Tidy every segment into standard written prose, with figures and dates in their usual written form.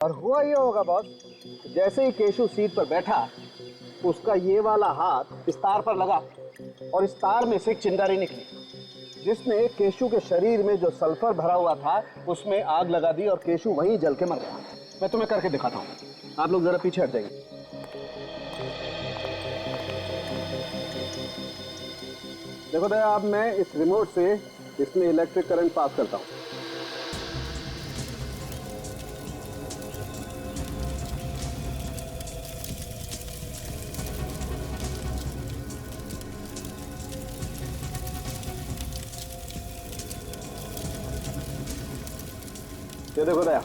और हुआ ये होगा बॉस, जैसे ही केशु सीट पर बैठा, उसका ये वाला हाथ इस तार पर लगा और इस तार में से एक चिंगारी निकली, जिसने केशु के शरीर में जो सल्फर भरा हुआ था उसमें आग लगा दी और केशु वहीं जल के मर गया। मैं तुम्हें करके दिखाता हूँ, आप लोग जरा पीछे हट जाइए। देखो दया, अब मैं इस रिमोट से इसमें इलेक्ट्रिक करंट पास करता हूँ। ये देखो दया,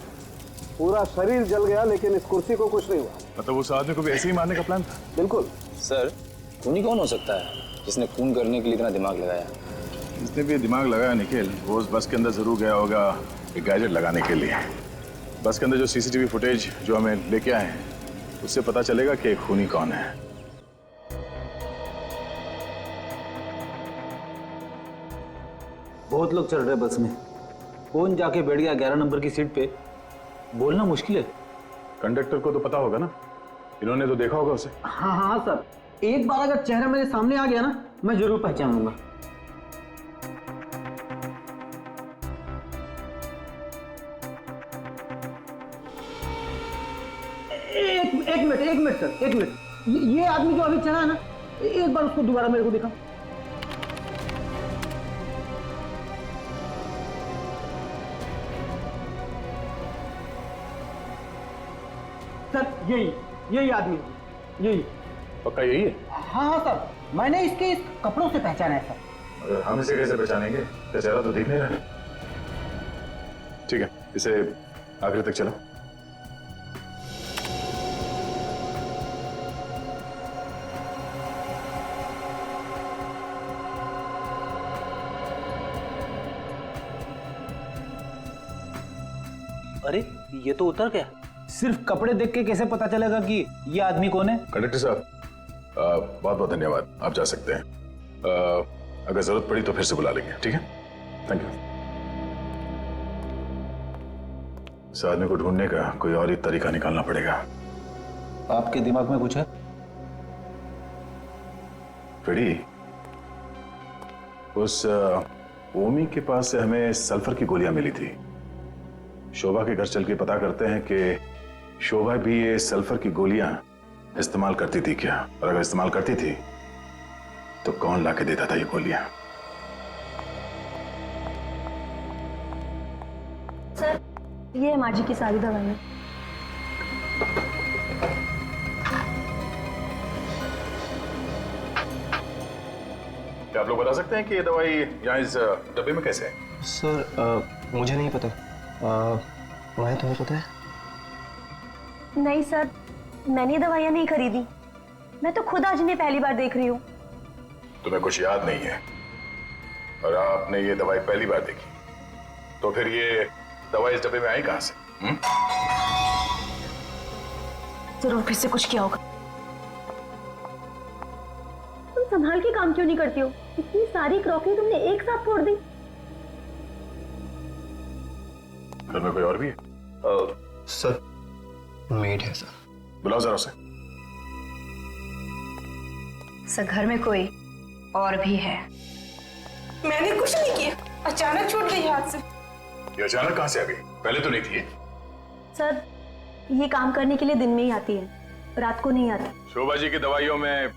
पूरा शरीर जल गया लेकिन इस कुर्सी को कुछ नहीं हुआ। मतलब उस आदमी को भी ऐसे ही मारने का प्लान था? बिल्कुल। सर, खूनी कौन हो सकता है जिसने खून करने के लिए इतना दिमाग लगाया? जिसने भी दिमाग लगाया निखिल, वो उस बस के अंदर जरूर गया होगा एक गैजेट लगाने के लिए। बस के अंदर जो सीसीटीवी फुटेज जो हमें लेके आए हैं, उससे पता चलेगा कि खूनी कौन है। बहुत लोग चल रहे बस में, कौन जाके बैठ गया 11 नंबर की सीट पे, बोलना मुश्किल है। कंडक्टर को तो पता होगा ना, इन्होंने तो देखा होगा उसे। हाँ हाँ सर, एक बार अगर चेहरा मेरे सामने आ गया ना, मैं जरूर पहचान लूंगा। एक मिनट सर, एक मिनट। ये आदमी जो अभी चला है ना, एक बार उसको दोबारा मेरे को दिखा। सर यही आदमी, यही। पक्का यही है? हाँ हाँ सर, मैंने इसके इस कपड़ों से पहचाना है सर। अगर हम इसे कैसे पहचानेंगे? चेहरा तो दिख नहीं रहा। ठीक है, इसे आखिर तक चलो। अरे ये तो उतर गया। सिर्फ कपड़े देख के कैसे पता चलेगा कि ये आदमी कौन है? कंडक्टर साहब, बहुत बहुत धन्यवाद, आप जा सकते हैं। अगर जरूरत पड़ी तो फिर से बुला लेंगे, ठीक है? Thank you. इस आदमी को ढूंढने का कोई और ही तरीका निकालना पड़ेगा। आपके दिमाग में कुछ है? फिरी, उस ओमी के पास से हमें सल्फर की गोलियां मिली थी। शोभा के घर चल के पता करते हैं कि शोभा भी ये सल्फर की गोलियां इस्तेमाल करती थी क्या, और अगर इस्तेमाल करती थी तो कौन लाके देता था ये गोलियां? सर, ये है माँ जी की सारी दवाइयाँ। क्या आप लोग बता सकते हैं कि ये दवाई यहाँ इस डब्बे में कैसे है? सर मुझे नहीं पता। माया, तुम्हें पता है? नहीं सर, मैंने दवाइयाँ नहीं खरीदी। मैं तो खुद आज इन्हें पहली बार देख रही हूँ। तुम्हें कुछ याद नहीं है और आपने ये दवाई पहली बार देखी, तो फिर ये दवाई इस डब्बे में आई कहां से? जरूर फिर से कुछ किया होगा। तुम संभाल के काम क्यों नहीं करती हो? इतनी सारी क्रॉकरी तुमने एक साथ फोड़ दी। घर में कोई और भी है? सर, मेड है सर। बुलाओ जरा उसे। सर, घर में कोई और भी है। मैंने कुछ नहीं किया, अचानक छूट गई हाथ से। ये अचानक कहां से आ गई? पहले तो नहीं थी। सर, ये काम करने के लिए दिन में ही आती है, रात को नहीं आती। शोभा जी की दवाइयों में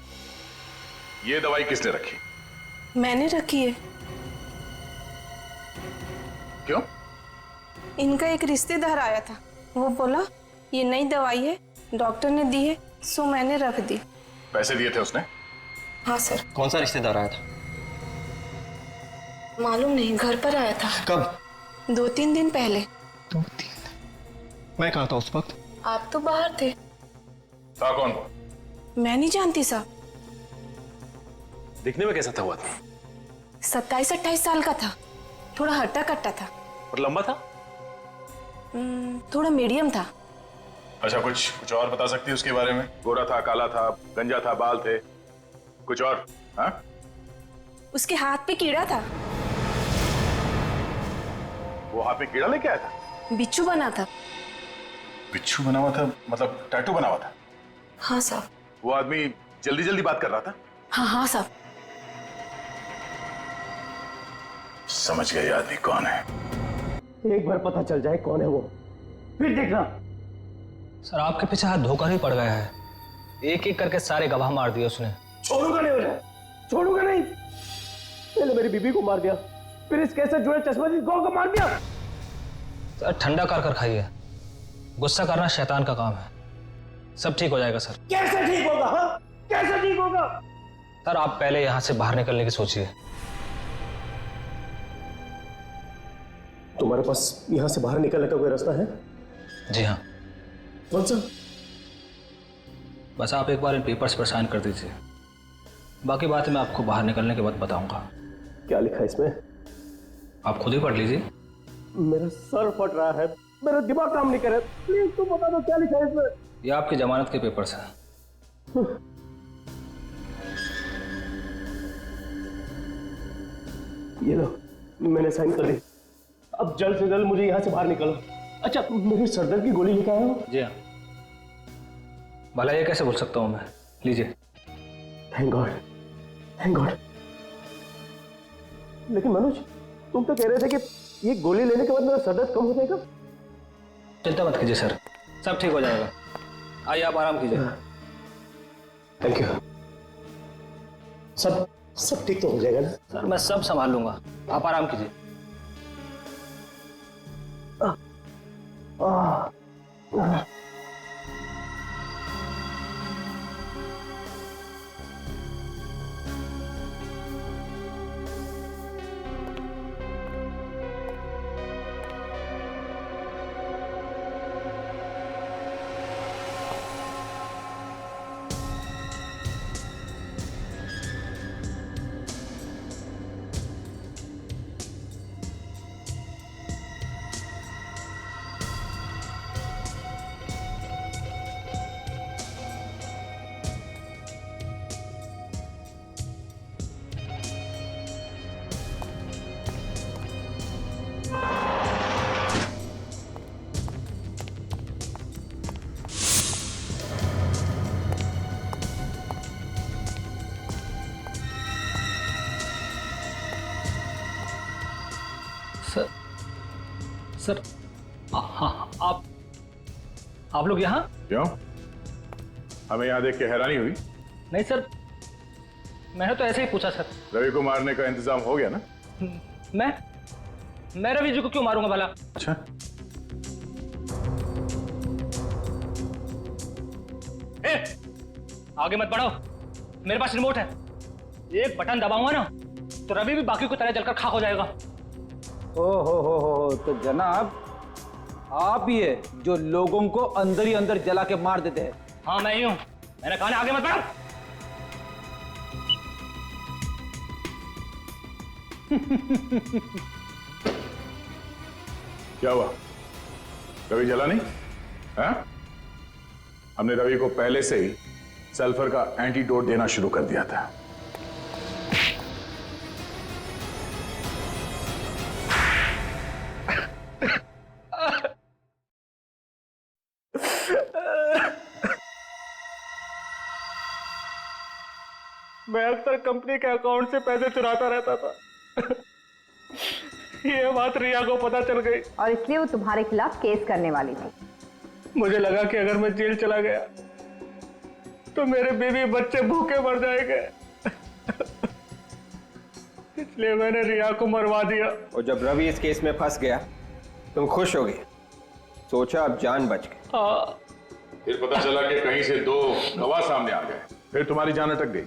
ये दवाई किसने रखी? मैंने रखी है। क्यों? इनका एक रिश्तेदार आया था, वो बोला ये नई दवाई है, डॉक्टर ने दी है, सो मैंने रख दी। पैसे दिए थे उसने? हाँ सर। कौन सा रिश्तेदार आया था? मालूम नहीं, घर पर आया था। कब? 2-3 दिन पहले। 2-3? मैं कहाँ था उस वक्त? आप तो बाहर थे। था कौन वो? मैं नहीं जानती साहब। दिखने में कैसा था हुआ था? 27-28 साल का था, थोड़ा हट्टा कट्टा था। और लंबा था? थोड़ा मीडियम था। अच्छा, कुछ और बता सकती है उसके बारे में? गोरा था, काला था, गंजा था, बाल थे, कुछ और? हाँ? उसके हाथ पे कीड़ा था। वो हाथ में कीड़ा लेके आया था? बिच्छू बना था। बिच्छू बना हुआ था, मतलब टैटू बना हुआ था? हाँ साहब। वो आदमी जल्दी जल्दी बात कर रहा था? हाँ हाँ साहब। समझ गए आदमी कौन है। एक बार पता चल जाए कौन है वो, फिर देखना। सर आपके पीछे हाथ धोकर ही पड़ गया है। एक एक करके सारे गवाह मार दिए उसने। छोड़ूंगा नहीं उन्हें, छोड़ूंगा नहीं। पहले मेरी बीबी को मार दिया, फिर इस केस से जुड़े चश्मदीद गौर को मार दिया। सर ठंडा कर कर खाइए, गुस्सा करना शैतान का काम है। सब ठीक हो जाएगा सर। कैसे ठीक होगा? हाँ, कैसे ठीक होगा? सर आप पहले यहां से बाहर निकलने की सोचिए। तुम्हारे पास यहां से बाहर निकलने का कोई रास्ता है? जी हाँ, कौन सा? बस आप एक बार इन पेपर्स पर साइन कर दीजिए, बाकी बातें मैं आपको बाहर निकलने के बाद बताऊंगा। क्या लिखा है इसमें? आप खुद ही पढ़ लीजिए। मेरा सर फट रहा है, मेरा दिमाग काम नहीं कर रहा। प्लीज तुम बता दो क्या लिखा है इसमें। ये आपकी जमानत के पेपर्स हैं। ये लो, मैंने साइन कर दी। अब जल्द से जल्द मुझे यहाँ से बाहर निकलो। अच्छा, मेरी सरदर्द की गोली लेके आया हो? जी हाँ। भला ये कैसे बोल सकता हूँ मैं, लीजिए। Thank God, thank God. लेकिन मनोज, तुम तो कह रहे थे कि ये गोली लेने के बाद मेरा सरदर्द कम हो जाएगा। चिंता मत कीजिए सर, सब ठीक हो जाएगा। आइए आप आराम कीजिए। Thank you. सब ठीक तो हो जाएगा ना? सर मैं सब संभाल लूंगा, आप आराम कीजिए। सर हाँ, आप लोग यहाँ? क्यों, हमें यहाँ देख के हैरानी हुई? नहीं सर, मैंने तो ऐसे ही पूछा सर। रवि को मारने का इंतजाम हो गया ना? मैं रवि जी को क्यों मारूंगा भला? अच्छा, आगे मत बढ़ो, मेरे पास रिमोट है। एक बटन दबाऊंगा ना तो रवि भी बाकी को तरह जलकर खाक हो जाएगा। हो तो जनाब आप ही है जो लोगों को अंदर ही अंदर जला के मार देते हैं। हाँ मैं ही हूं, मैंने कहा ना आगे मत बढ़ो। क्या हुआ? रवि जला नहीं? हाँ? हमने रवि को पहले से ही सल्फर का एंटीडोट देना शुरू कर दिया था। मैं अक्सर कंपनी के अकाउंट से पैसे चुराता रहता था। ये बात रिया को पता चल गई और इसलिए वो तुम्हारे खिलाफ केस करने वाली थी। मुझे लगा कि अगर मैं जेल चला गया तो मेरे बीवी बच्चे भूखे मर जाएंगे। इसलिए मैंने रिया को मरवा दिया। और जब रवि इस केस में फंस गया तुम खुश हो गए, सोचा अब जान बच गई। हाँ। फिर पता चला कि कहीं से दो गवाह सामने आ गए, फिर तुम्हारी जान अटक गई।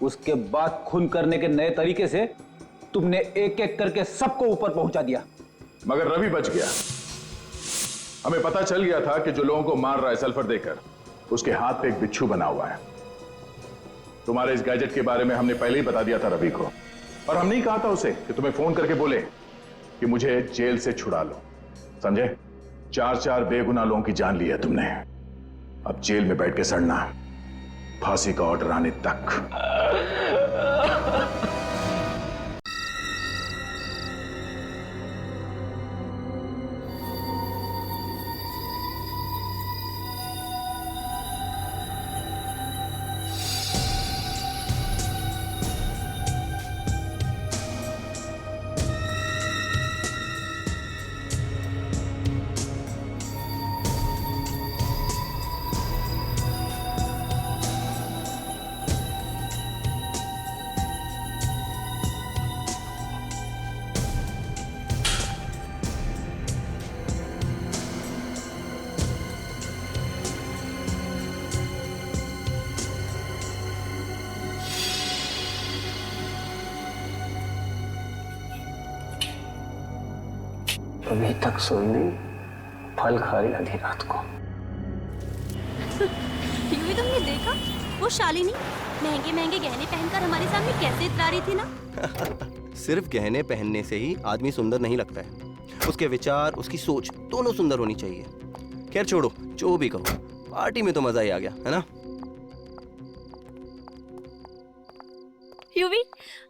उसके बाद खून करने के नए तरीके से तुमने एक एक करके सबको ऊपर पहुंचा दिया। मगर रवि बच गया। हमें पता चल गया था कि जो लोगों को मार रहा है सल्फर देकर, उसके हाथ पे एक बिच्छू बना हुआ है। तुम्हारे इस गैजेट के बारे में हमने पहले ही बता दिया था रवि को, और हमने ही कहा था उसे कि तुम्हें फोन करके बोले कि मुझे जेल से छुड़ा लो। समझे? 4 बेगुनाह लोगों की जान ली है तुमने। अब जेल में बैठ के सड़ना, फांसी का ऑर्डर आने तक। अभी तक सुननी फल खा रही आधी रात को। यूवी तुमने देखा वो शालिनी महंगे महंगे गहने पहनकर हमारे सामने कैसे इतरा रही थी ना। सिर्फ गहने पहनने से ही आदमी सुंदर नहीं लगता है, उसके विचार, उसकी सोच दोनों सुंदर होनी चाहिए। खैर छोड़ो, जो भी कहो, पार्टी में तो मजा ही आ गया, है ना? यूवी,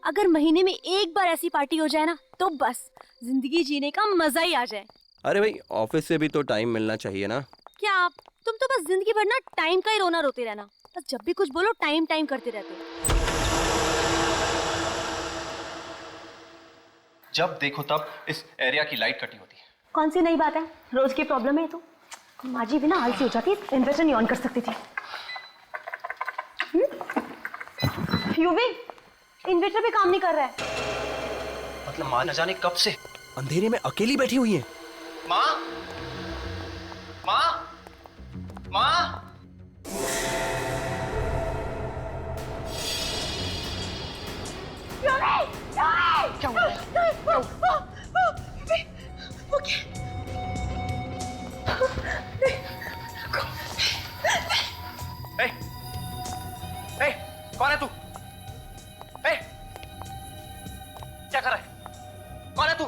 अगर महीने में एक बार ऐसी पार्टी हो जाए ना तो बस जिंदगी जीने का मजा ही आ जाए। अरे भाई, ऑफिस से भी तो टाइम मिलना चाहिए ना। क्या आप तुम तो बस जिंदगी भर ना टाइम का ही रोना रोते रहना, बस जब भी कुछ बोलो टाइम टाइम करते रहते हो। जब देखो तब इस एरिया की लाइट कटी होती है। कौन सी नई बात है, रोज की प्रॉब्लम है। तो माँ जी भी ना आलसी हो जाती, इन्वर्टर नहीं ऑन कर सकती थी। यूवी, इन्वर्टर भी काम नहीं कर रहा है। मतलब माँ न जाने कब से अंधेरे में अकेली बैठी हुई है। माँ, माँ, माँ। क्या हुआ? कौन है तू? क्या कर रहा है? कौन है तू?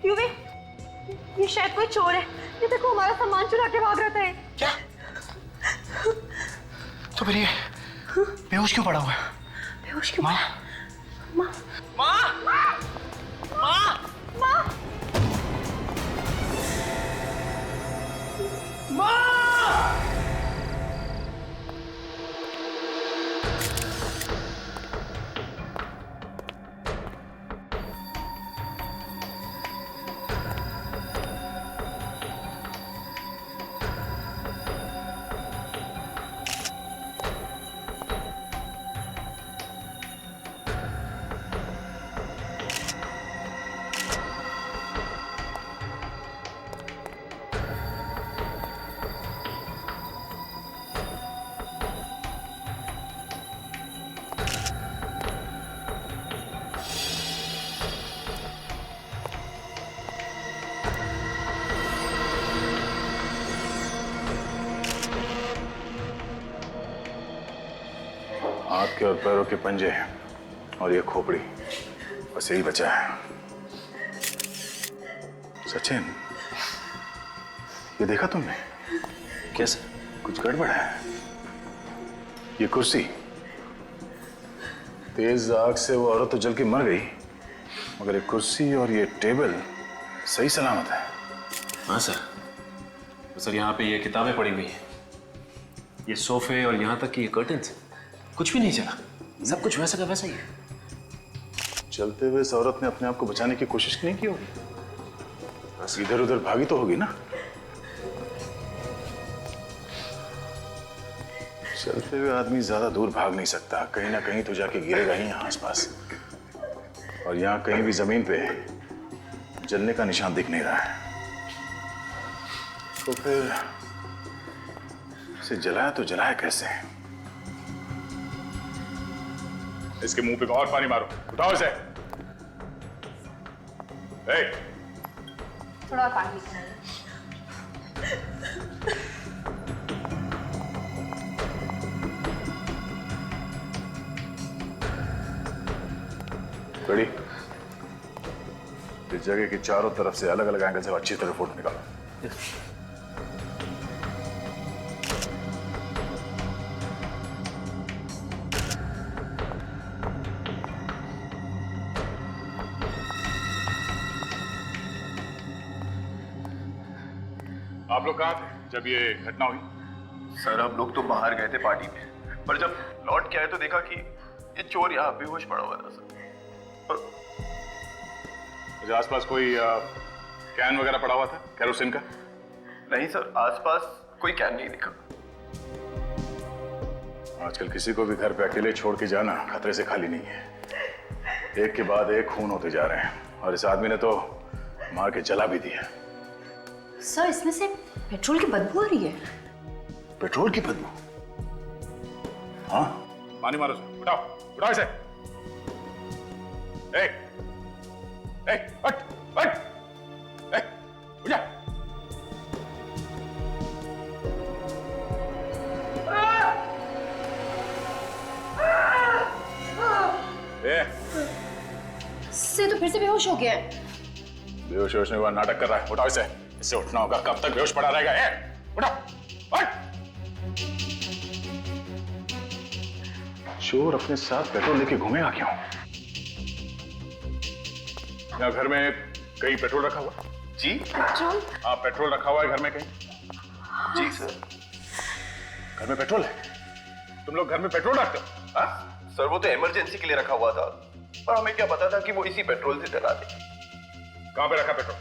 यूवी, ये शायद कोई चोर है। ये देखो हमारा सामान चुरा के भाग रहा था। क्या? तो फिर ये बेहोश क्यों पड़ा हुआ है? बेहोश क्यों? माँ, माँ, माँ, माँ, माँ, माँ, माँ। हाथ के और पैरों के पंजे और ये खोपड़ी, बस यही बचा है। सचिन, ये देखा तुमने? कैसे? कुछ गड़बड़ है। ये कुर्सी, तेज आग से वो औरत तो जल के मर गई, मगर ये कुर्सी और ये टेबल सही सलामत है। हाँ सर। तो सर यहाँ पे ये किताबें पड़ी हुई हैं, ये सोफे और यहाँ तक कि ये कर्टन्स, कुछ भी नहीं चला, सब कुछ वैसा का वैसा ही है। चलते हुए इस औरत ने अपने आप को बचाने की कोशिश नहीं की होगी, इधर उधर भागी तो होगी ना। चलते हुए आदमी ज्यादा दूर भाग नहीं सकता, कहीं ना कहीं तो जाके गिरेगा ही यहाँ आसपास। और यहाँ कहीं भी जमीन पे जलने का निशान दिख नहीं रहा है, तो फिर इसे जलाया तो जलाया कैसे? इसके मुंह पे और पानी मारो, उठाओ इसे। थोड़ा और पानी। रेडी? इस जगह की चारों तरफ से अलग अलग एंगल से अच्छी तरह फोटो निकालो। आप लोग कहाँ थे जब ये घटना हुई? सर, हम लोग तो बाहर गए थे पार्टी में, पर जब लौट के आए तो देखा कि ये चोर यहाँ बेहोश पड़ा हुआ था सर। और आसपास कोई कैन वगैरह पड़ा हुआ था केरोसिन का? नहीं सर, आसपास कोई कैन नहीं दिखा। आजकल किसी को भी घर पे अकेले छोड़ के जाना खतरे से खाली नहीं है। एक के बाद एक खून होते जा रहे हैं, और इस आदमी ने तो मार के जला भी दिया। सर, इसमें से पेट्रोल की बदबू आ रही है। पेट्रोल की बदबू? हाँ, पानी मारो, उठाओ उठाओ इसे। हट हट। फिर से बेहोश हो गया है। बेहोश होने के बाद नाटक कर रहा है। उठाओ इसे, इससे उठना होगा। कब तक बेहोश पड़ा रहेगा? उठाओ, उठ। चोर अपने साथ पेट्रोल लेके घूमेगा क्यों? यहाँ घर में कहीं पेट्रोल रखा हुआ? जी पेट्रोल? हाँ, पेट्रोल रखा हुआ है घर में कहीं? जी सर। घर में पेट्रोल है? तुम लोग घर में पेट्रोल रखते हो? हाँ? सर वो तो इमरजेंसी के लिए रखा हुआ था, पर हमें क्या पता था कि वो इसी पेट्रोल से चला दे। कहाँ पे रखा पेट्रोल?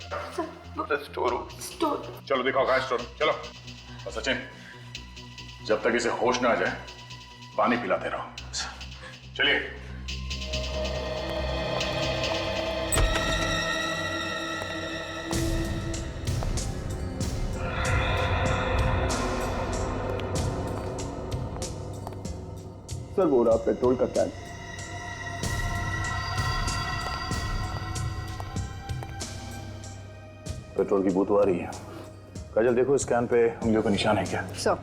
Store room. चलो दिखाओ कहाँ स्टोर रूम। चलो। और सचिन, जब तक इसे होश ना आ जाए पानी पिलाते रहो। चलिए। सर वो रहा पेट्रोल का कैन। पेट्रोल की बू तो आ रही है। काजल देखो इस कैन पे उंगलियों का निशान है क्या? सो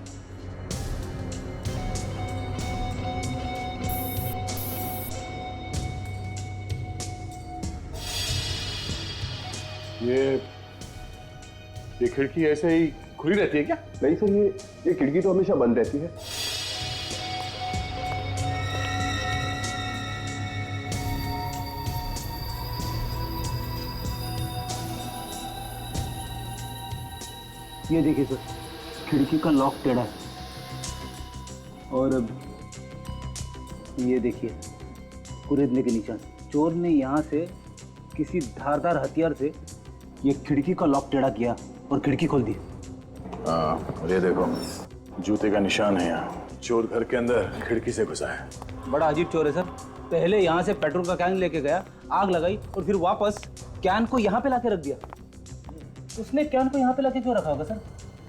ये खिड़की ऐसे ही खुली रहती है क्या? नहीं सर, ये खिड़की तो हमेशा बंद रहती है। ये देखिए सर, खिड़की का लॉक टेढ़ा है। और अब ये देखिए कुरेदने के निशान। चोर ने यहाँ से किसी धारदार हथियार से ये खिड़की का लॉक टेढ़ा किया और खिड़की खोल दी। हाँ, और ये देखो जूते का निशान है यहाँ। चोर घर के अंदर खिड़की से घुसा है। बड़ा अजीब चोर है सर। पहले यहाँ से पेट्रोल का कैन लेके गया, आग लगाई और फिर वापस कैन को यहाँ पे लाके रख दिया। उसने कैन को यहाँ पे लाके क्यों रखा होगा सर?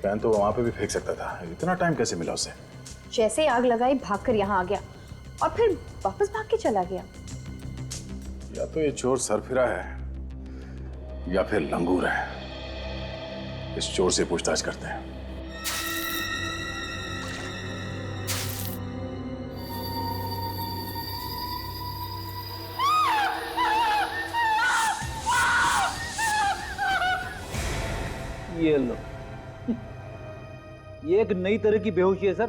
कैन तो वहां पे भी फेंक सकता था। इतना टाइम कैसे मिला उसे? जैसे आग लगाई भागकर यहाँ आ गया और फिर वापस भाग के चला गया। या तो ये चोर सरफिरा है या फिर लंगूर है। इस चोर से पूछताछ करते हैं। ये लो। ये एक नई तरह की बेहोशी है सर।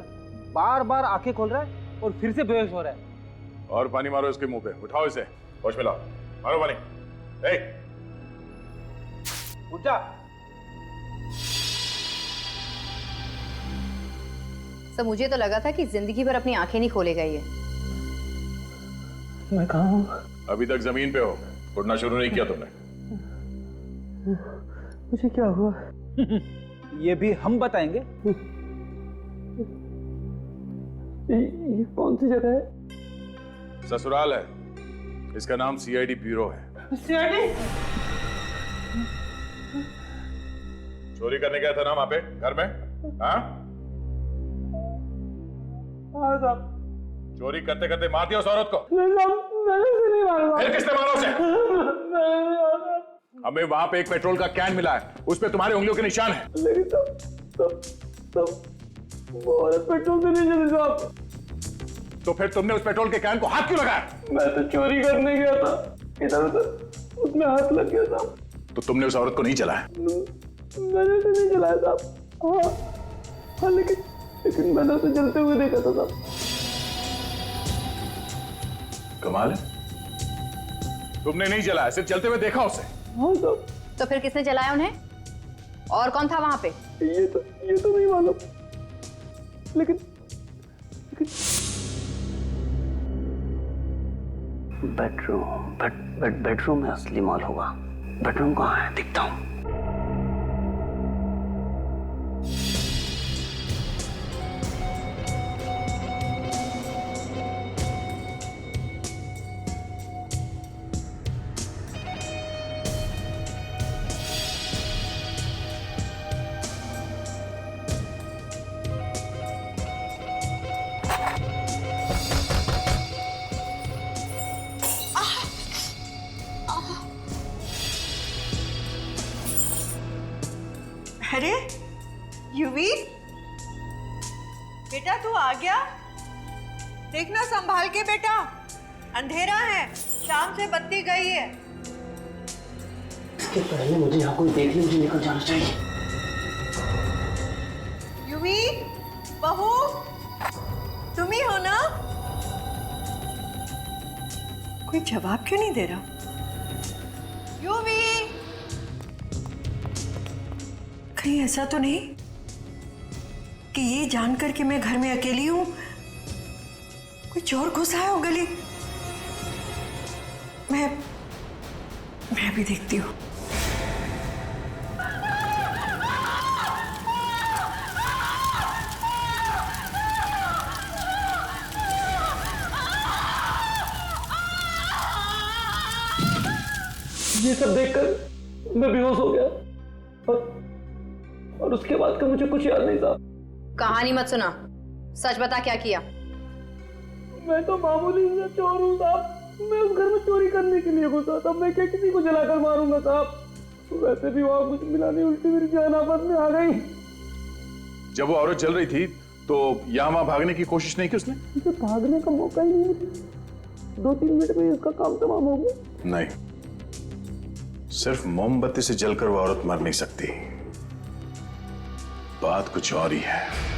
बार बार आंखें खोल रहा है और फिर से बेहोश हो रहा है। और पानी मारो इसके मुंह पे। उठाओ इसे, होश में लाओ। मारो पानी। उठ जा। सर मुझे तो लगा था कि जिंदगी भर अपनी आंखें नहीं खोलेगा ये। मैं कहाँ हूँ? अभी तक जमीन पे हो, उठना शुरू नहीं किया तुमने। मुझे क्या हुआ? ये भी हम बताएंगे। ये कौन सी जगह है? ससुराल है। इसका नाम सीआईडी ब्यूरो है। सीआईडी? चोरी करने गया था ना वहां पे घर में? हाँ साहब। चोरी करते करते मार दिया उस औरत को? मैंने नहीं मारा। फिर किसने मारा उसे? हमें वहां पे एक पेट्रोल का कैन मिला है, उस पे तुम्हारे उंगलियों के निशान है। लेकिन तब वो औरत पेट्रोल से नहीं चली साहब। तो फिर तुमने उस पेट्रोल के कैन को हाथ क्यों लगाया? मैं तो चोरी करने गया था, इधर उधर उसमें हाथ लग गया साहब। तो तुमने उस औरत को नहीं चलाया? मैंने तो नहीं चलाया साहब। हाँ लेकिन मैंने उसे जलते हुए देखा था साहब। कमाल है, तुमने नहीं जलाया, सिर्फ चलते हुए देखा उसे। हाँ साहब। तो फिर किसने जलाया उन्हें? और कौन था वहां पे? ये तो नहीं मालूम, लेकिन बेडरूम में असली माल होगा। बेडरूम कहाँ है? दिखता हूँ। अरे युवी, बेटा तू आ गया? देखना संभाल के बेटा, अंधेरा है, शाम से बत्ती गई है। इसके पहले मुझे यहाँ कोई देख ले, मुझे निकल जाना चाहिए। यूवी, बहू, तुम ही हो ना? कोई जवाब क्यों नहीं दे रहा? यूवी, कहीं ऐसा तो नहीं कि ये जानकर कि मैं घर में अकेली हूं कोई चोर घुस आया हो गली? मैं भी देखती हूँ। ये सब देखकर मैं बेहोश हो गया और उसके बाद का मुझे कुछ याद नहीं था। कहानी मत सुना, सच बता क्या किया। मैं तो मामूली सा चोर हूँ साहब। मैं उस घर में चोरी करने के लिए घुसा था। मैं क्या किसी को जलाकर मारूंगा साहब? वैसे भी वहां कुछ मिला नहीं, उल्टी मेरी जान आफत में आ गई। जब वो औरत जल रही थी तो यहाँ वहां भागने की कोशिश नहीं की उसने? मुझे भागने का मौका ही नहीं मिला। 2-3 मिनट में इसका काम तमाम हो गया। नहीं, सिर्फ मोमबत्ती से जलकर वो औरत मर नहीं सकती। बात कुछ और ही है।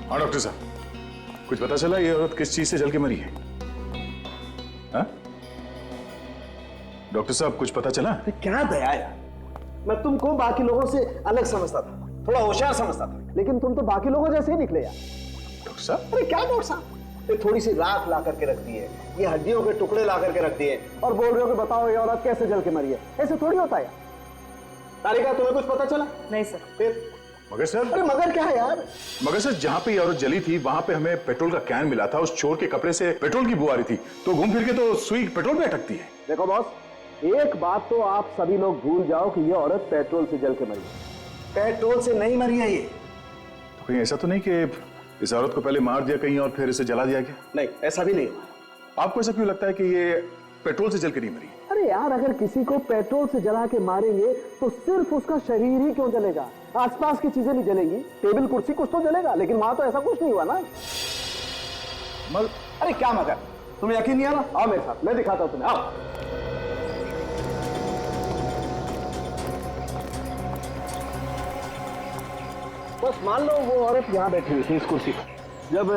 हाँ डॉक्टर साहब, कुछ पता चला ये औरत किस चीज से जल के मरी है? हाँ? डॉक्टर साहब कुछ पता चला? क्या दया यार, मैं तुमको बाकी लोगों से अलग समझता था, थोड़ा होशियार समझता था, लेकिन तुम तो बाकी लोगों जैसे ही निकले यार। डॉक्टर साहब? अरे क्या डॉक्टर साहब, ये थोड़ी सी राख ला करके रख दी है, ये हड्डियों के टुकड़े ला करके रख दिए और बोल रहे हो कि बताओ ये औरत कैसे जल के मरी है? ऐसे थोड़ी होता है यार। तारिका, तुम्हें कुछ पता चला? नहीं सर। फिर? मगर सर, अरे मगर क्या है यार? मगर सर, जहां पे ये औरत जली थी वहां पे हमें पेट्रोल का कैन मिला था। उस चोर के कपड़े से पेट्रोल की बू आ रही थी, तो घूम फिर के तो सुई पेट्रोल में अटकती है। देखो बॉस, एक बात तो आप सभी लोग भूल जाओ कि ये औरत पेट्रोल से जल के मरी है। पेट्रोल से नहीं मरी है ये। तो कहीं ऐसा तो नहीं कि इस औरत को पहले मार दिया कहीं और फिर इसे जला दिया गया? नहीं, ऐसा भी नहीं। आपको ऐसा क्यों लगता है कि ये पेट्रोल से जल के नहीं मरी? अरे यार, अगर किसी को पेट्रोल से जला के मारेंगे तो सिर्फ उसका शरीर ही क्यों जलेगा? आसपास की चीजें नहीं जलेंगी, टेबल कुर्सी कुछ तो जलेगा, लेकिन वहां तो ऐसा कुछ नहीं हुआ ना। अरे क्या मगर, तुम्हें यकीन नहीं आ रहा? आओ मेरे साथ, मैं दिखाता हूं तुम्हें, आओ। बस मान लो वो औरत यहाँ बैठी हुई थी इस कुर्सी पर, जब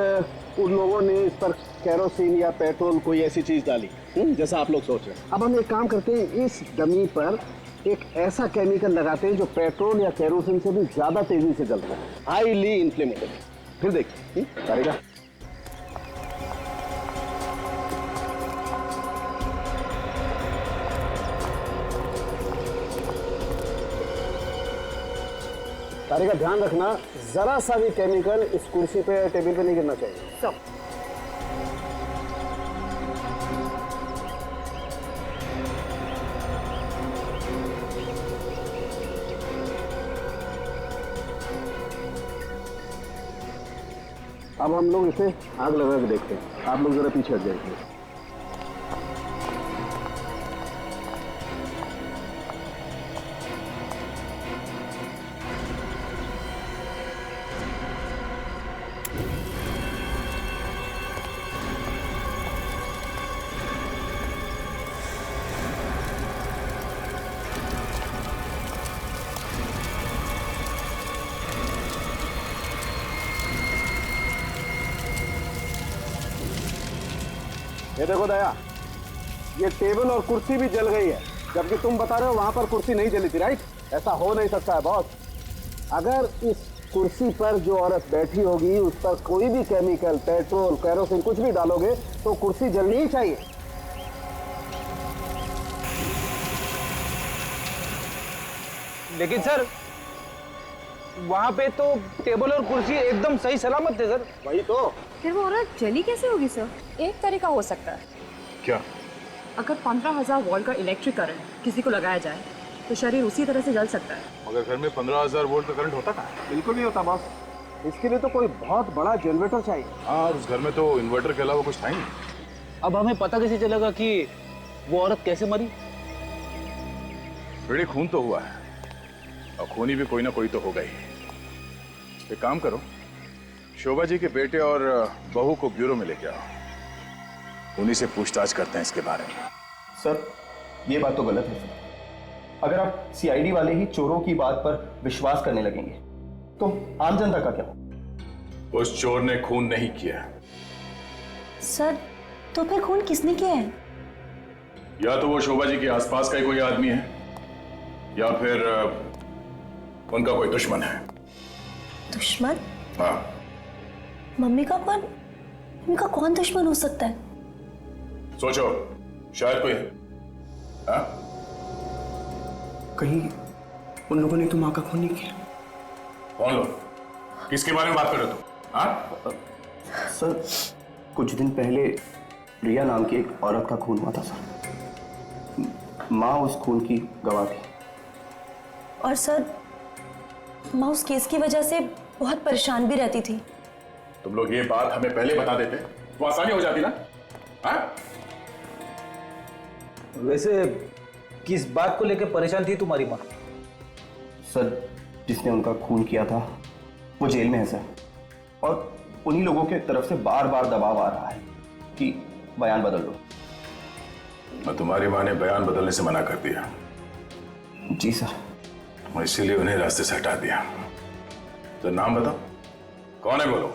उन लोगों ने इस पर केरोसिन या पेट्रोल कोई ऐसी चीज डाली, जैसा आप लोग सोच रहे हैं। अब हम एक काम करते हैं, इस डमी पर एक ऐसा केमिकल लगाते हैं जो पेट्रोल या केरोसिन से भी ज्यादा तेजी से जलता है, हाईली इन्फ्लेमेबल। फिर देखिए करेगा। तारिका, ध्यान रखना, जरा सा भी केमिकल इस कुर्सी पे टेबल पे नहीं गिरना चाहिए। अब हम लोग इसे आग लगा के देखते हैं। आप लोग जरा पीछे हट जाइए। ये देखो दया, ये टेबल और कुर्सी भी जल गई है, जबकि तुम बता रहे हो वहां पर कुर्सी नहीं जली थी, राइट? ऐसा हो नहीं सकता है बॉस। अगर इस कुर्सी पर जो औरत बैठी होगी उस पर कोई भी केमिकल, पेट्रोल, केरोसिन कुछ भी डालोगे तो कुर्सी जलनी ही चाहिए। लेकिन सर, वहां पे तो टेबल और कुर्सी एकदम सही सलामत थे सर। वही तो। फिर वो औरत जली कैसे होगी सर? एक तरीका हो सकता है। क्या? अगर 15,000 वोल्ट का इलेक्ट्रिक करंट किसी को लगाया जाए तो शरीर उसी तरह से जल सकता है। मगर घर में 15,000 वोल्ट का करंट होता कहाँ? बिल्कुल नहीं होता बॉस। इसके लिए तो कोई बहुत बड़ा जनरेटर चाहिए। हाँ, उस घर में तो इन्वर्टर के अलावा कुछ था ही नहीं। अब हमें पता कैसे चलेगा कि वो औरत कैसे मरी? बेटे, खून तो हुआ है और खूनी भी कोई ना कोई तो होगा ही। एक काम करो, शोभा जी के बेटे और बहू को ब्यूरो में लेके आओ, उन्हीं से पूछताछ करते हैं इसके बारे में। सर, ये बात तो गलत है सर। अगर आप सीआईडी वाले ही चोरों की बात पर विश्वास करने लगेंगे तो आम जनता का क्या? उस चोर ने खून नहीं किया। सर, तो फिर खून किसने किया है? या तो वो शोभा जी के आसपास का ही कोई आदमी है या फिर उनका कोई दुश्मन है। दुश्मन? हाँ। मम्मी का कौन, उनका कौन दुश्मन हो सकता है? सोचो, शायद कोई। हाँ? कहीं उन लोगों ने तो माँ का खून नहीं किया? कौन लोग? किसके बारे में बात कर रहे हो तुम? हाँ? सर, कुछ दिन पहले रिया नाम की एक औरत का खून हुआ था सर। माँ उस खून की गवाह थी। और सर, माँ उस केस की वजह से बहुत परेशान भी रहती थी। तुम लोग ये बात हमें पहले बता देते तो आसानी हो जाती ना। हाँ? वैसे किस बात को लेकर परेशान थी तुम्हारी माँ? सर, जिसने उनका खून किया था वो जेल में है सर, और उन्हीं लोगों के तरफ से बार बार दबाव आ रहा है कि बयान बदल दो। मैं तुम्हारी माँ ने बयान बदलने से मना कर दिया। जी सर। मैं इसीलिए उन्हें रास्ते से हटा दिया। तो नाम बताओ, कौन है बोलो?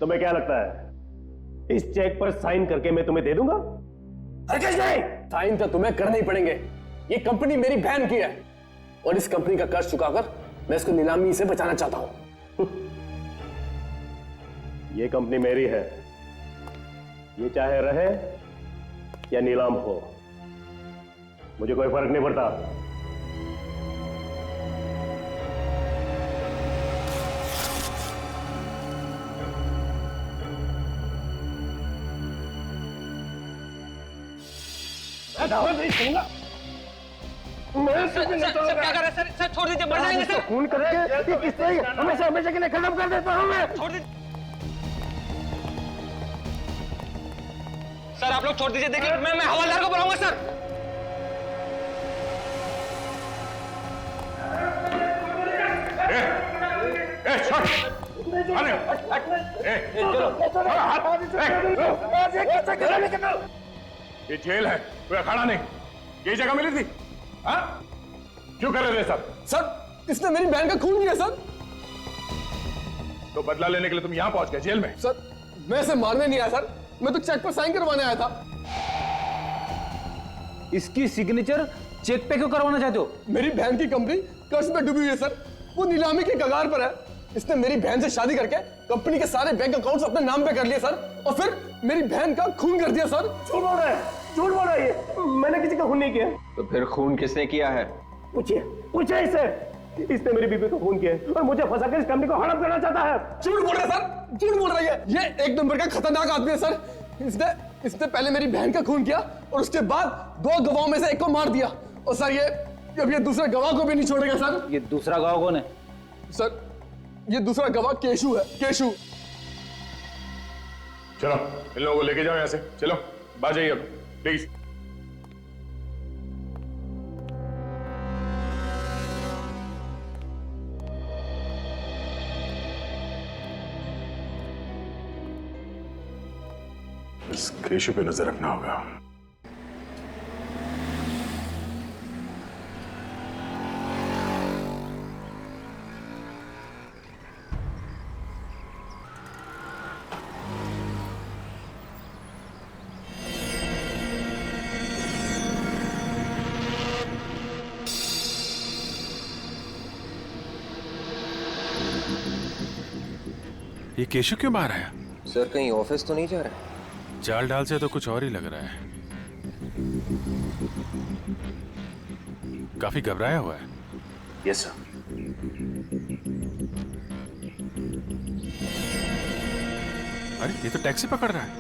तुम्हें क्या लगता है इस चेक पर साइन करके मैं तुम्हें दे दूंगा? हरगिज़ नहीं! साइन तो तुम्हें करने ही पड़ेंगे। ये कंपनी मेरी बहन की है और इस कंपनी का कर्ज चुकाकर मैं इसको नीलामी से बचाना चाहता हूं। ये कंपनी मेरी है, ये चाहे रहे या नीलाम हो, मुझे कोई फर्क नहीं पड़ता। दावत नहीं दूंगा। मैं सर क्या कर रहे हैं सर? सर छोड़ दीजिए, मर जाएंगे सर। खून करके ये किससे हमेशा हमेशा के लिए खत्म कर देता हूं मैं। छोड़ दीजिए सर, आप लोग छोड़ दीजिए। देखिए मैं हवलदार को बुलाऊंगा सर। ये जेल है, कोई अखाड़ा नहीं। ये जगह मिली थी? हाँ? क्यों कर रहे थे सब? सर, इसने मेरी बहन का खून किया सर। तो बदला लेने के लिए तुम यहाँ पहुंच गए जेल में? सर, मैं इसे मारने नहीं आया सर, मैं तो चेक पर साइन करवाने आया था। इसकी सिग्नेचर चेक पे क्यों करवाना चाहते हो? मेरी बहन की कंपनी कर्ज में डूबी हुई है सर, वो नीलामी की कगार पर है। इसने मेरी बहन से शादी करके कंपनी के सारे बैंक अकाउंट्स अपने नाम पे कर लिए सर, और फिर मेरी बहन का खून कर दिया सर। झूठ बोल रहा है, झूठ बोल रहा है ये। मैंने किसी का खून नहीं किया। तो फिर खून किसने किया है? पूछिए, पूछिए इससे। इसने मेरी बीबी को खून किया है और मुझे फंसाकर इस कंपनी को हड़प करना चाहता है। झूठ बोल रहा है सर, झूठ बोल रही है। ये एक नंबर का खतरनाक आदमी है सर। इसने पहले मेरी बहन का खून किया और उसके बाद 2 गवाहों में से एक को मार दिया। और सर ये दूसरे गवाह को भी नहीं छोड़ेगा सर। ये दूसरा गवाह कौन है? सर, ये दूसरा गवाह केशु है, केशु। चलो इन लोगों को लेके जाओ यहाँ से। चलो बाहर जाइए प्लीज। इस केशु पे नजर रखना होगा। ये केशु क्यों बाहर आया? सर, कहीं ऑफिस तो नहीं जा रहा है? चाल डाल से तो कुछ और ही लग रहा है। काफी घबराया हुआ है। Yes sir. अरे ये तो टैक्सी पकड़ रहा है।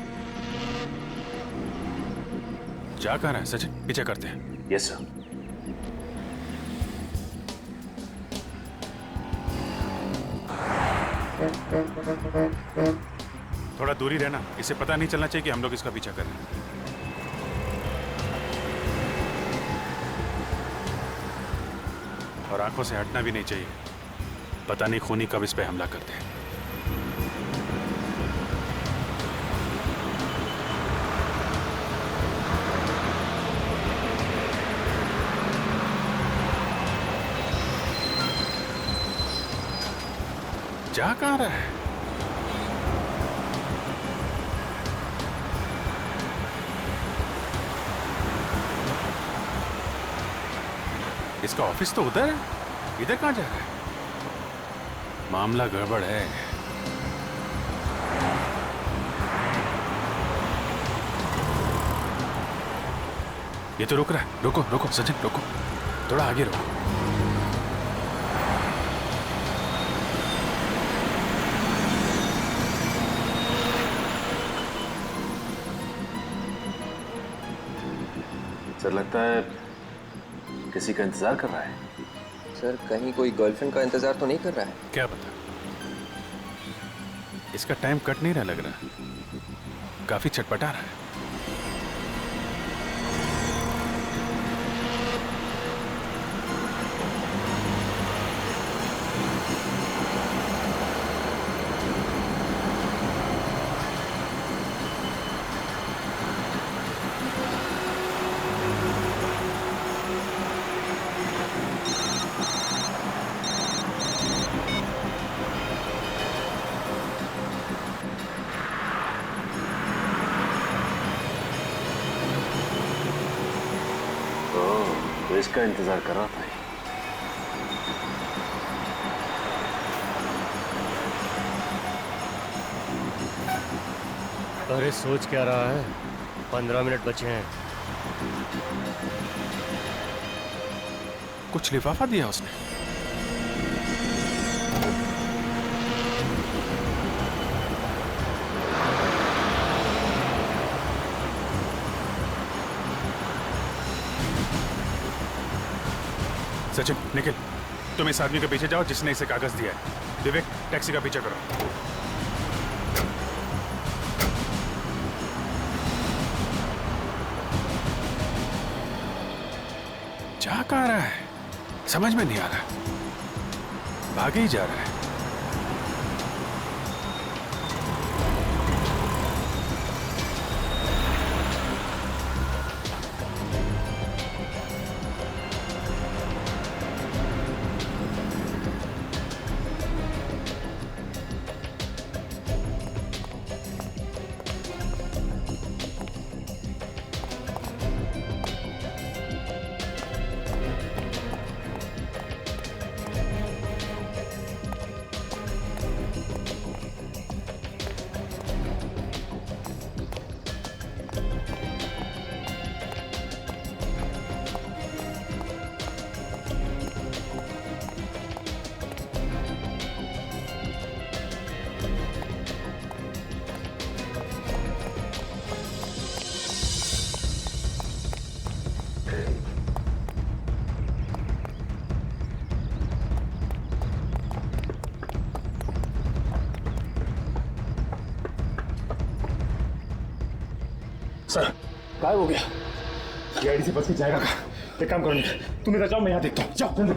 जा कहाँ रहा है सचिन? पीछे करते हैं। Yes sir. थोड़ा दूरी रहना, इसे पता नहीं चलना चाहिए कि हम लोग इसका पीछा कर रहे हैं। और आंखों से हटना भी नहीं चाहिए, पता नहीं खूनी कब इस पे हमला करते हैं। जा कहाँ रहा है? इसका ऑफिस तो उधर है, इधर कहाँ जा रहा है? मामला गड़बड़ है। ये तो रुक रहा है। रुको रुको सचिन, रुको, थोड़ा आगे रुको। सर लगता है किसी का इंतजार कर रहा है। सर कहीं कोई गर्लफ्रेंड का इंतजार तो नहीं कर रहा है? क्या पता, इसका टाइम कट नहीं रहा लग रहा, काफी छटपटा रहा है। तो इसका इंतजार कर रहा था। अरे सोच क्या रहा है, 15 मिनट बचे हैं। कुछ लिफाफा दिया उसने। सचिन निखिल, तुम इस आदमी के पीछे जाओ जिसने इसे कागज दिया है। विवेक टैक्सी का पीछा करो। जा कहाँ रहा है समझ में नहीं आ रहा, भागे ही जा रहा है। सर गायब हो गया। गाड़ी से बच के जाएगा कहाँ? एक काम करो, तुम इधर जाओ, मैं यहाँ देखता हूँ। जाओ जल्दी।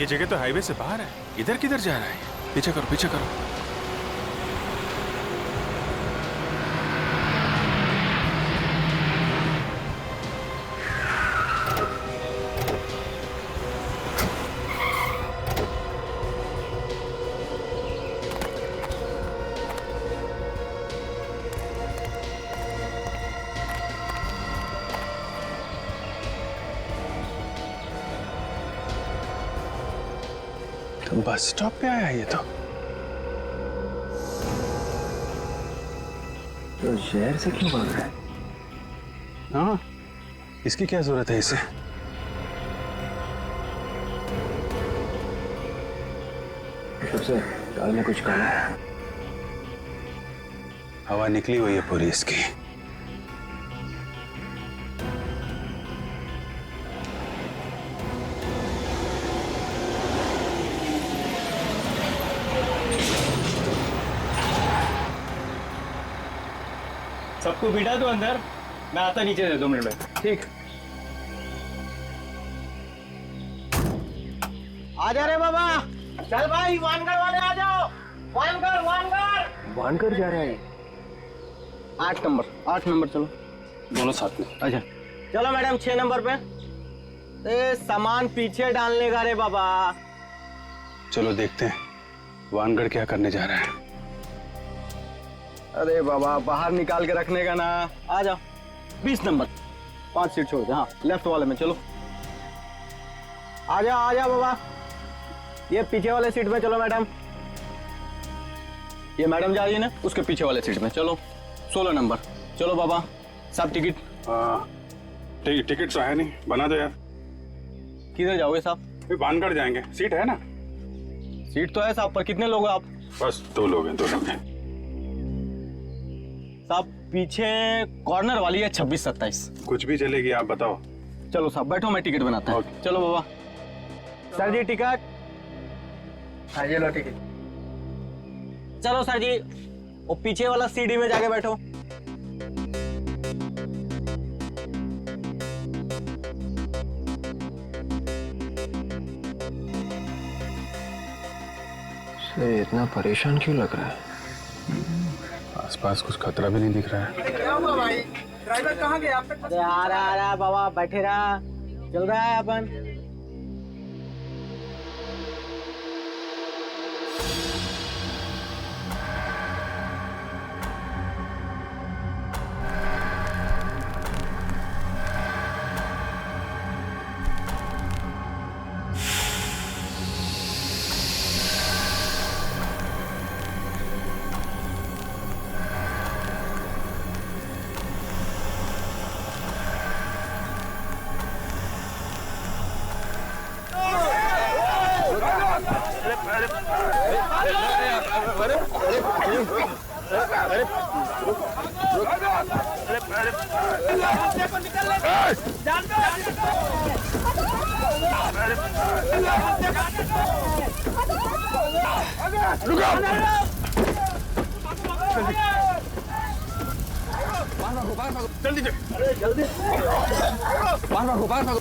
ये जगह तो हाईवे से बाहर है, इधर किधर जा रहा है? पीछे करो पीछे करो। बस स्टॉप पे आया ये तो शहर से क्यों भाग रहा है? हाँ, इसकी क्या जरूरत है इसे? सर दाल में कुछ काला है। हवा निकली हुई है पूरी इसकी। सबको बिठा दो अंदर, मैं आता नीचे से 2 मिनट में। ठीक। आ जा रे बाबा, चल भाई वानगढ़ वाले आ जाओ। वानगढ़ वानगढ़ वानगढ़ जा रहा है। 8 नंबर चलो दोनों साथ में। अच्छा चलो मैडम 6 नंबर पे। सामान पीछे डालने का रे बाबा। चलो देखते हैं वानगढ़ क्या करने जा रहा है। अरे बाबा बाहर निकाल के रखने का ना। आ जाओ 20 नंबर, 5 सीट छोड़ दे। हाँ लेफ्ट वाले में चलो। आ जाओ बाबा, ये पीछे वाले सीट में चलो मैडम। ये मैडम जा रही है ना, उसके पीछे वाले सीट में चलो। 16 नंबर चलो बाबा। सब टिकट टिकट तो है नहीं, बना दो यार। किधर जाओगे साहब? वानगढ़ जाएंगे, सीट है ना? सीट तो है साहब, पर कितने लोग हैं आप? बस 2 लोग हैं, 2 लोग हैं। साहब पीछे कॉर्नर वाली है 26-27। कुछ भी चलेगी, आप बताओ। चलो साहब बैठो, मैं टिकट बनाता हूँ। चलो बाबा। सर जी टिकट। हाँ ये लो टिकट। चलो सर जी, वो पीछे वाला सीढ़ी में जाके बैठो। से इतना परेशान क्यों लग रहा है? आसपास कुछ खतरा भी नहीं दिख रहा है। क्या हुआ भाई, ड्राइवर कहाँ गया? अरे आ रहा बाबा, बैठे रहा, चल रहा है अपन। जल्दी जल्दी बाहर भागो।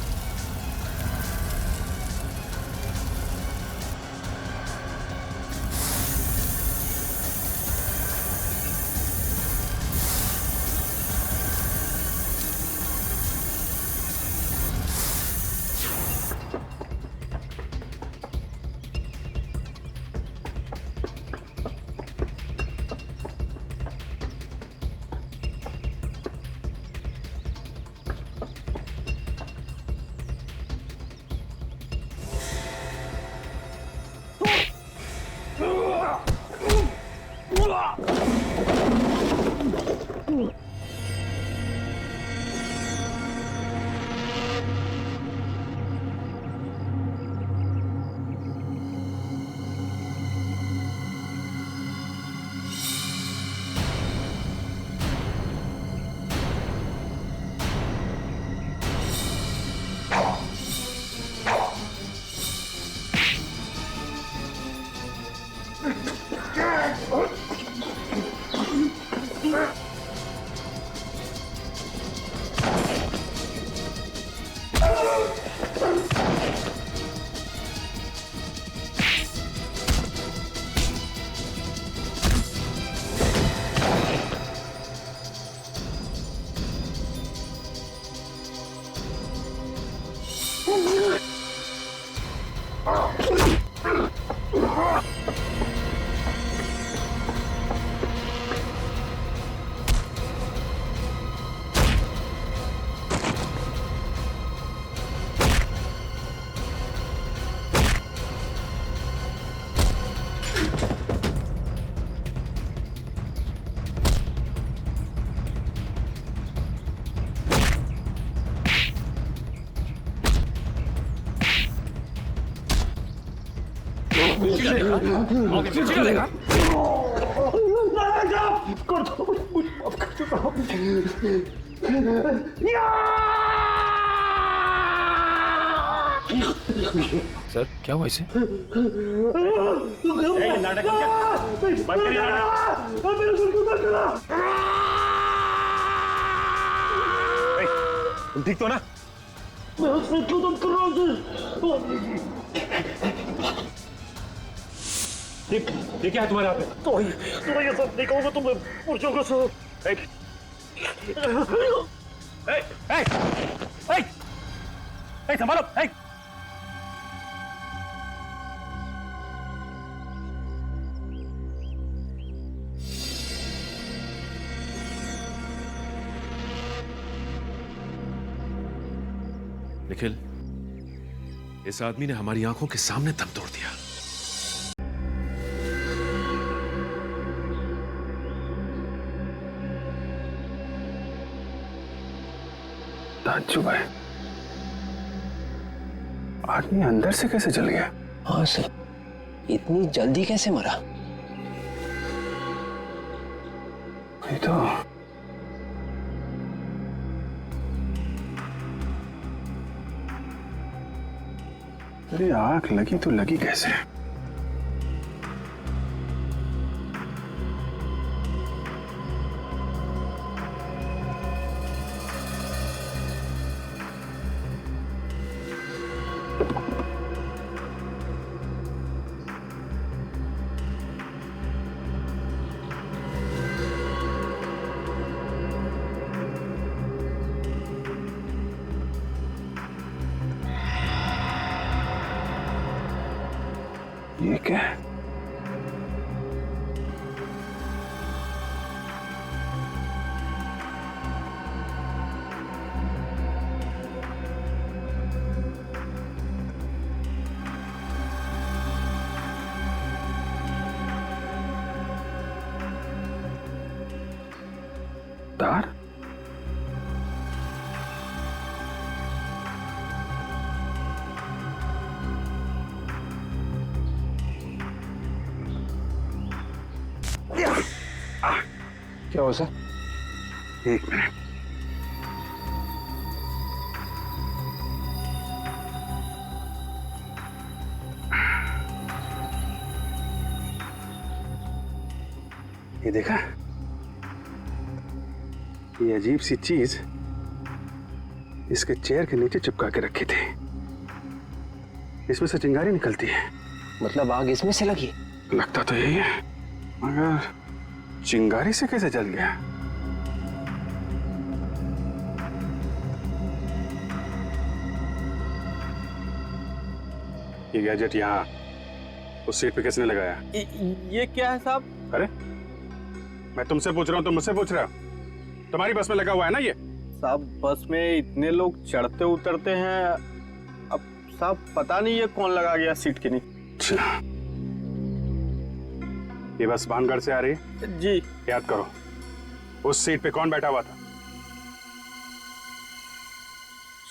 सर क्या हुआ इसे? नाटक बंद करिए तुम ठीक तो ना? ये क्या है तुम्हारे हाथ में? तो ये सब नहीं कहूँगा तुम पुरुषों को सो संभालो। निखिल, इस आदमी ने हमारी आंखों के सामने दम तोड़ दिया। ताज्जुब है, आदमी अंदर से कैसे जल गया? हाँ सर, इतनी जल्दी कैसे मरा? ये तो अरे आग लगी तो लगी कैसे? ये क्या है? तार? क्या हो सर? एक मिनट। ये देखा? ये अजीब सी चीज इसके चेयर के नीचे चिपका के रखी थी। इसमें से चिंगारी निकलती है। मतलब आग इसमें से लगी? लगता तो यही है, मगर चिंगारी से कैसे जल गया? ये गैजेट यहाँ उस सीट पे किसने लगाया? ये क्या है साहब? अरे मैं तुमसे पूछ रहा हूँ, तुम मुझसे पूछ रहे हो? तुम्हारी बस में लगा हुआ है ना ये? साहब बस में इतने लोग चढ़ते उतरते हैं, अब साहब पता नहीं ये कौन लगा गया सीट के नीचे। ये बस भानगढ़ से आ रही है? जी। याद करो उस सीट पे कौन बैठा हुआ था?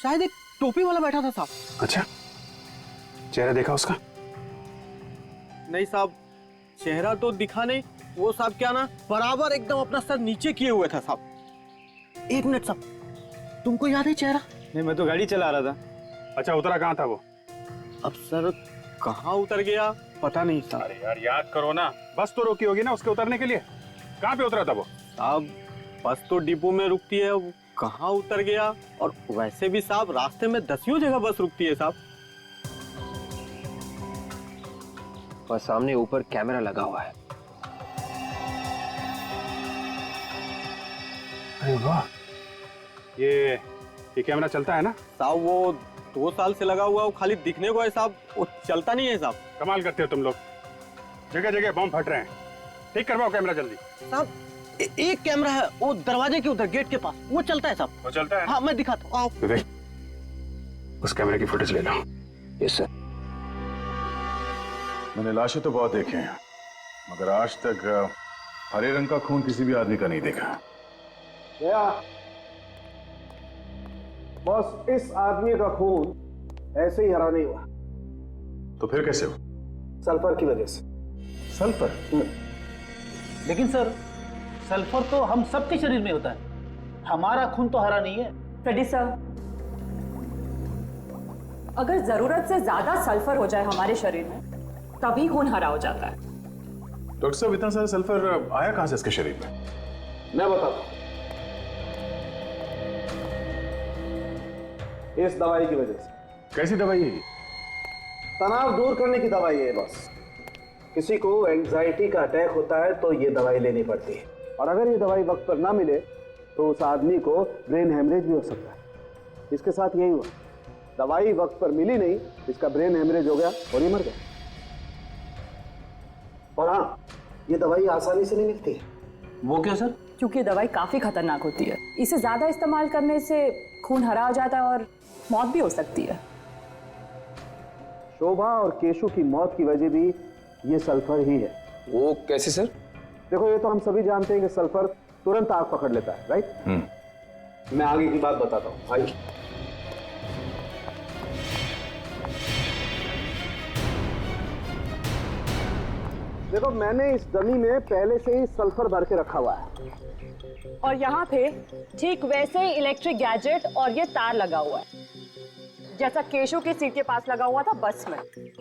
शायद एक टोपी वाला बैठा था साहब। अच्छा, चेहरा देखा उसका? नहीं साहब, चेहरा तो दिखा नहीं। वो साहब क्या ना बराबर एकदम अपना सर नीचे किए हुए था साहब। एक मिनट साहब, तुमको याद है चेहरा? नहीं, मैं तो गाड़ी चला रहा था। अच्छा, उतरा कहाँ था वो? अब सर कहाँ उतर गया पता नहीं साहब। अरे यार याद करो ना, बस तो रोकी होगी ना उसके उतरने के लिए। कहाँ पे उतरा था वो? साहब बस तो डिपो में रुकती है, वो कहाँ उतर गया? और वैसे भी साहब रास्ते में 10 जगह बस रुकती है साहब। और सामने ऊपर कैमरा लगा हुआ है। अरे वाह, ये कैमरा चलता है ना? साहब वो 2 साल से लगा हुआ, वो खाली दिखने को है साहब, वो चलता नहीं है साहब। कमाल करते हो तुम लोग, जगह जगह बम फट रहे हैं। ठीक करवाओ कैमरा जल्दी। साहब एक कैमरा है वो दरवाजे के उधर गेट के पास, वो चलता है साहब। वो चलता है? हाँ मैं दिखाता हूँ, आओ। विवेक, उस कैमरे की फुटेज ले लो। Yes sir. मैंने लाशें तो बहुत देखे हैं, मगर आज तक हरे रंग का खून किसी भी आदमी का नहीं देखा। बस इस आदमी का खून ऐसे ही हरा नहीं हुआ। तो फिर कैसे हो? सल्फर की वजह से। सल्फर? लेकिन सर, सल्फर तो हम सबके शरीर में होता है, हमारा खून तो हरा नहीं है। फ्रेडी सर, अगर जरूरत से ज्यादा सल्फर हो जाए हमारे शरीर में तभी खून हरा हो जाता है। डॉक्टर साहब, इतना सारा सल्फर आया कहां से इसके शरीर में? मैं बताता हूं। इस दवाई की वजह से। कैसी दवाई है? तनाव दूर करने की दवाई है बस। किसी को एंजाइटी का अटैक होता है तो ये दवाई लेनी पड़ती है, और अगर ये दवाई वक्त पर ना मिले तो उस आदमी को ब्रेन हेमरेज भी हो सकता है। इसके साथ यही हुआ, दवाई वक्त पर मिली नहीं, इसका ब्रेन हेमरेज हो गया और ये मर गया। और हाँ, ये दवाई आसानी से नहीं मिलती है। वो क्यों सर? क्योंकि दवाई काफी खतरनाक होती है, इसे ज्यादा इस्तेमाल करने से खून हरा हो जाता है और मौत भी हो सकती है। शोभा और केशु की मौत की वजह भी ये सल्फर ही है। वो कैसे सर? देखो, ये तो हम सभी जानते हैं कि सल्फर तुरंत आग पकड़ लेता है, राइट? मैं आगे की बात बताता हूँ, आइए। देखो, मैंने इस डमी में पहले से ही सल्फर भर के रखा हुआ है, और यहाँ पे ठीक वैसे ही इलेक्ट्रिक गैजेट और ये तार लगा हुआ है, जैसा केशु की सीट के पास लगा हुआ था बस में।